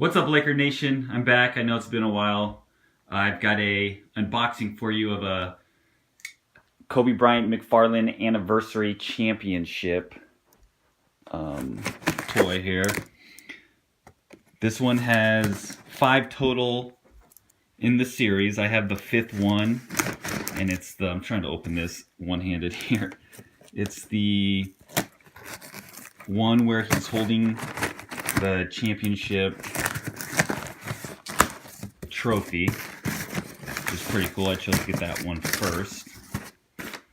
What's up, Laker Nation? I'm back. I know it's been a while. I've got a unboxing for you of a Kobe Bryant McFarlane Anniversary Championship toy here. This one has 5 total in the series. I have the 5th one, and it's the, I'm trying to open this one-handed here. It's the one where he's holding the championship trophy, which is pretty cool. I chose to get that one first.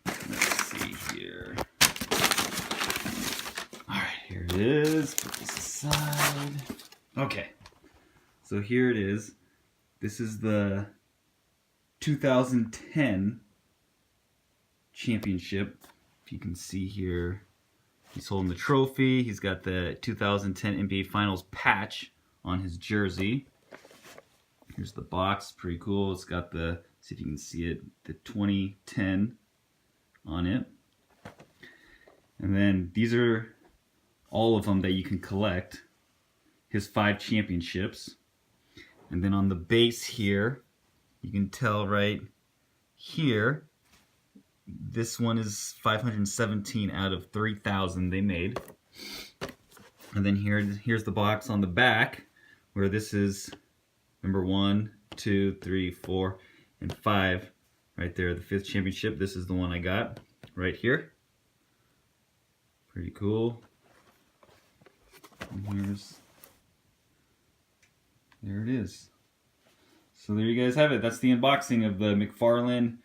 Let's see here. Alright, here it is. Put this aside. Okay, so here it is. This is the 2010 championship. If you can see here, he's holding the trophy. He's got the 2010 NBA Finals patch on his jersey. Here's the box, pretty cool. It's got the, see if you can see it, the 2010 on it. And then these are all of them that you can collect. His 5 championships. And then on the base here, you can tell right here, this one is 517 out of 3,000 they made. And then here's the box on the back, where this is number 1, 2, 3, 4, and 5. Right there, the 5th championship. This is the one I got right here. Pretty cool. And there it is. So there you guys have it. That's the unboxing of the McFarlane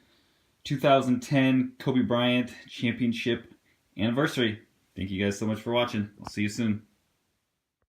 2010 Kobe Bryant Championship Anniversary. Thank you guys so much for watching. I'll see you soon.